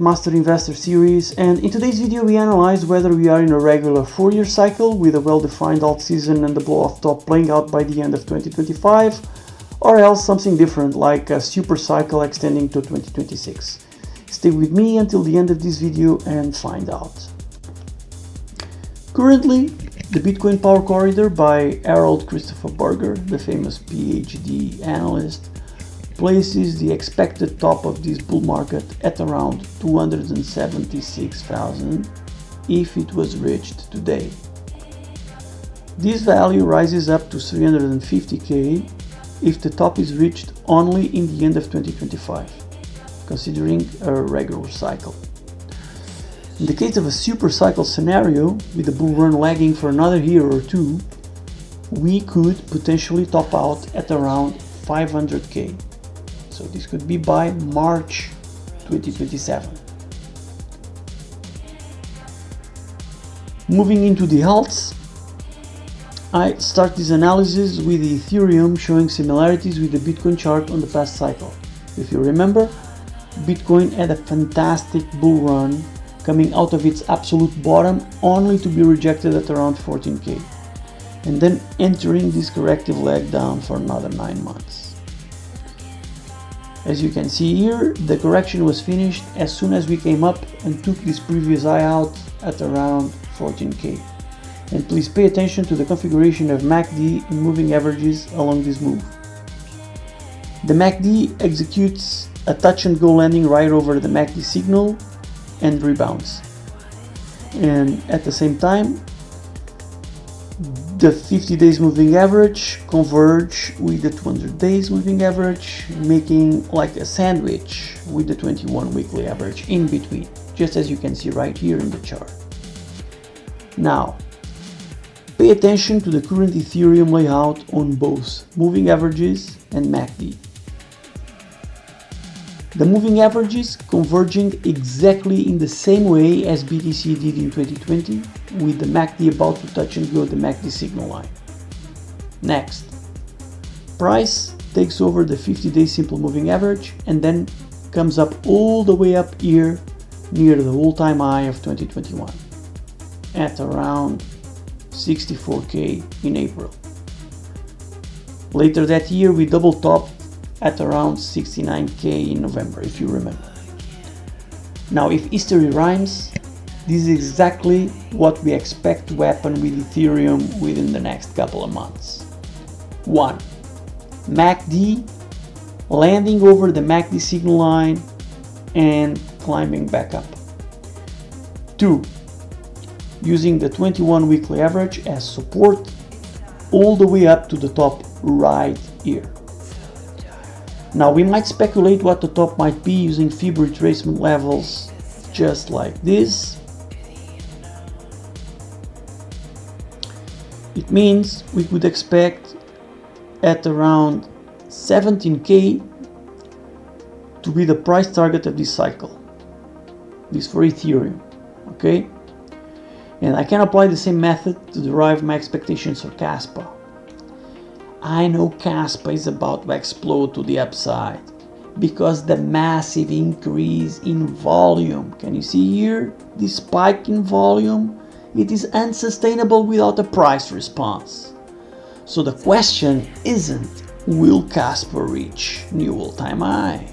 Master Investor series, and in today's video we analyze whether we are in a regular 4-year cycle with a well-defined alt season and the blow-off top playing out by the end of 2025, or else something different like a super cycle extending to 2026. Stay with me until the end of this video and find out. Currently, the Bitcoin Power Corridor by Harold Christopher Berger, the famous PhD analyst, places the expected top of this bull market at around 276,000 if it was reached today. This value rises up to 350k if the top is reached only in the end of 2025, considering a regular cycle. In the case of a super cycle scenario, with the bull run lagging for another year or two, we could potentially top out at around 500k. So this could be by March 2027. Moving into the alts, I start this analysis with the Ethereum showing similarities with the Bitcoin chart on the past cycle. If you remember, Bitcoin had a fantastic bull run coming out of its absolute bottom only to be rejected at around 14k, and then entering this corrective leg down for another 9 months. As you can see here, the correction was finished as soon as we came up and took this previous eye out at around 14k. And please pay attention to the configuration of MACD and moving averages along this move. The MACD executes a touch and go landing right over the MACD signal and rebounds. And at the same time, the 50 days moving average converge with the 200 days moving average, making like a sandwich with the 21 weekly average in between, just as you can see right here in the chart. Now, pay attention to the current Ethereum layout on both moving averages and MACD. The moving averages converging exactly in the same way as BTC did in 2020, with the MACD about to touch and go the MACD signal line. Next, price takes over the 50-day simple moving average and then comes up all the way up here near the all-time high of 2021 at around 64k in April. Later that year we double topped at around 69k in November, if you remember. Now, if history rhymes, this is exactly what we expect to happen with Ethereum within the next couple of months. 1. MACD landing over the MACD signal line and climbing back up. 2. Using the 21 weekly average as support all the way up to the top right here. Now we might speculate what the top might be using fib retracement levels just like this. It means we could expect at around 17k to be the price target of this cycle. This for Ethereum, okay? And I can apply the same method to derive my expectations for Kaspa. I know Kaspa is about to explode to the upside because the massive increase in volume. Can you see here? This spike in volume, it is unsustainable without a price response. So the question isn't, will Kaspa reach new all-time high?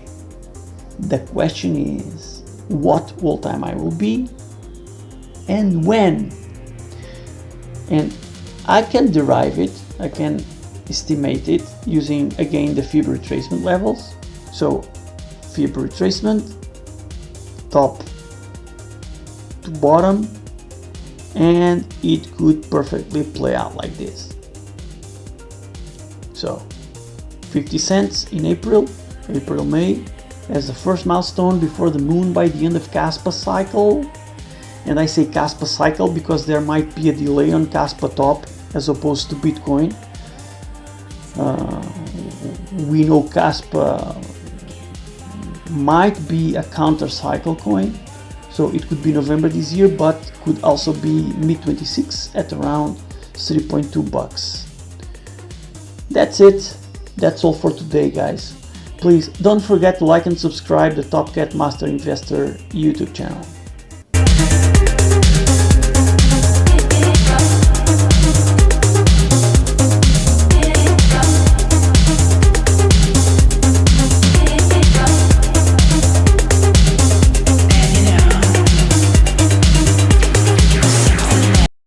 The question is, what all-time high will be and when? And I can derive it, I can estimate it using again the fib retracement levels. So fib retracement, top to bottom, and it could perfectly play out like this. So 50 cents in April, May, as the first milestone before the moon by the end of Kaspa cycle. And I say Kaspa cycle because there might be a delay on Kaspa top as opposed to Bitcoin. We know Kaspa might be a counter cycle coin, so it could be November this year, but could also be mid-26 at around 3.2 bucks. That's it. That's all for today, guys. Please don't forget to like and subscribe the Top Cat Master Investor YouTube channel.